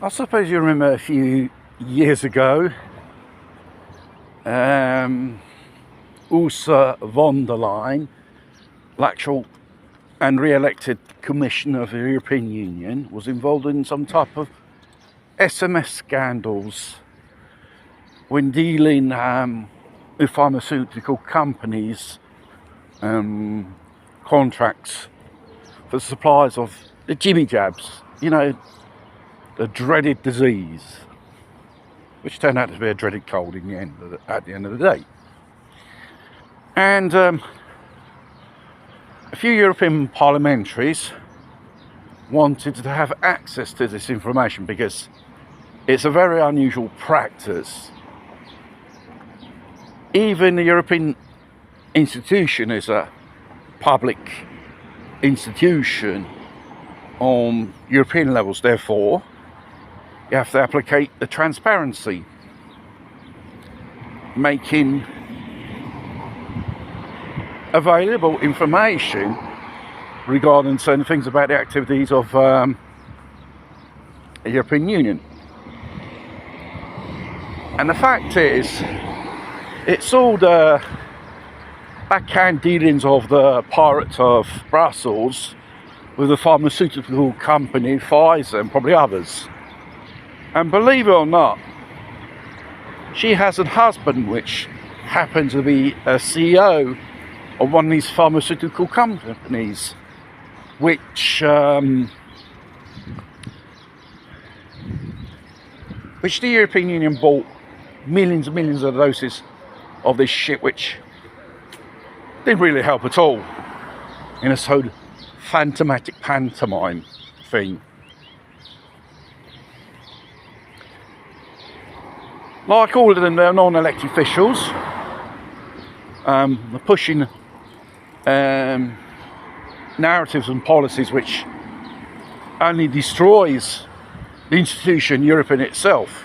I suppose you remember a few years ago, Ursula von der Leyen, actual and re-elected Commissioner of the European Union, was involved in some type of SMS scandals when dealing with pharmaceutical companies' contracts for supplies of the jimmy jabs, the dreaded disease, which turned out to be a dreaded cold at the end of the day. And a few European parliamentaries wanted to have access to this information because it's a very unusual practice. Even the European institution is a public institution on European levels, therefore you have to applicate the transparency, making available information regarding certain things about the activities of the European Union. And the fact is, it's all the backhand dealings of the pirates of Brussels with the pharmaceutical company Pfizer and probably others. And believe it or not, she has a husband which happens to be a CEO of one of these pharmaceutical companies, which the European Union bought millions and millions of doses of this shit, which didn't really help at all in a so phantomatic pantomime thing. Like all of them, they're non-elected officials. They're pushing narratives and policies which only destroys the institution Europe in itself.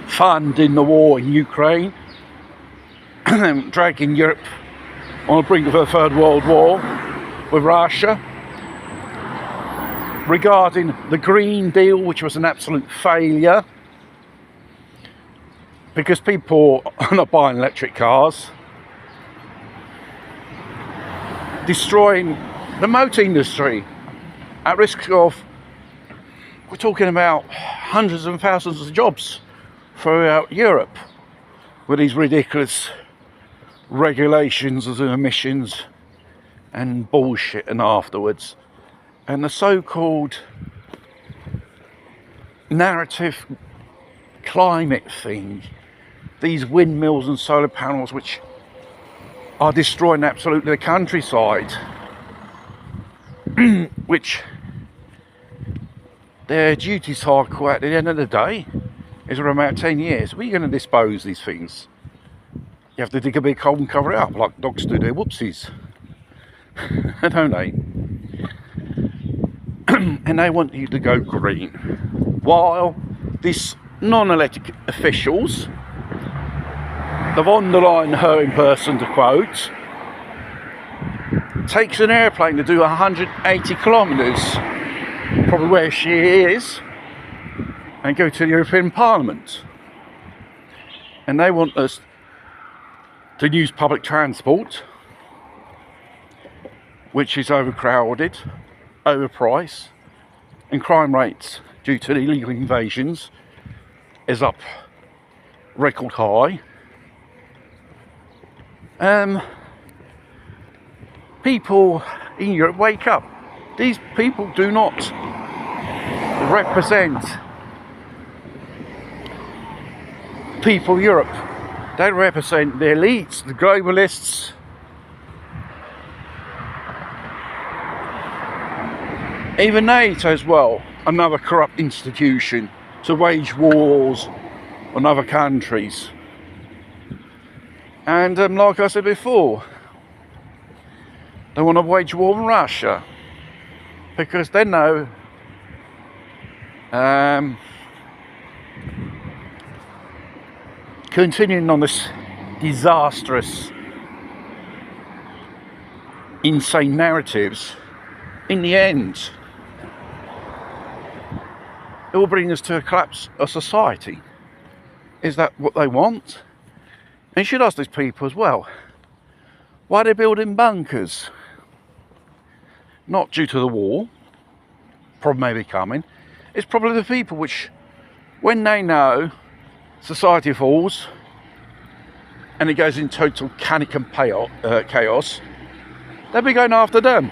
Funding the war in Ukraine, dragging Europe on the brink of a third world war with Russia, regarding the Green Deal, which was an absolute failure because people are not buying electric cars, destroying the motor industry at risk of, we're talking about hundreds of thousands of jobs throughout Europe with these ridiculous regulations of emissions and bullshit and afterwards. And the so-called narrative climate thing, these windmills and solar panels which are destroying absolutely the countryside, which their duty cycle at the end of the day is around about 10 years. Where are you going to dispose these things? You have to dig a big hole and cover it up like dogs do their whoopsies, don't they? And they want you to go green, while these non-elected officials, the von der Leyen, her in person to quote, takes an airplane to do 180 kilometres, probably where she is, and go to the European Parliament. And they want us to use public transport, which is overcrowded, overpriced, and crime rates due to the illegal invasions is up record high. People in Europe, wake up. These people do not represent people of Europe. They represent the elites, the globalists, even NATO as well, another corrupt institution to wage wars on other countries. And like I said before, they want to wage war on Russia because they know continuing on this disastrous, insane narratives, in the end it will bring us to a collapse of society. Is that what they want? And you should ask these people as well, why they're building bunkers? Not due to the war, problem may be coming. It's probably the people which, when they know society falls and it goes in total panic and chaos, they'll be going after them.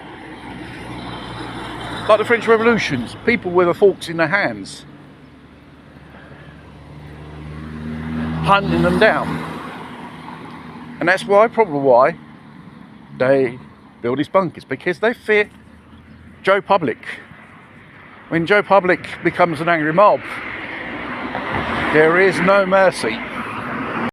Like the French Revolutions, people with the forks in their hands, hunting them down. And that's probably why they build these bunkers, because they fear Joe Public. When Joe Public becomes an angry mob, there is no mercy.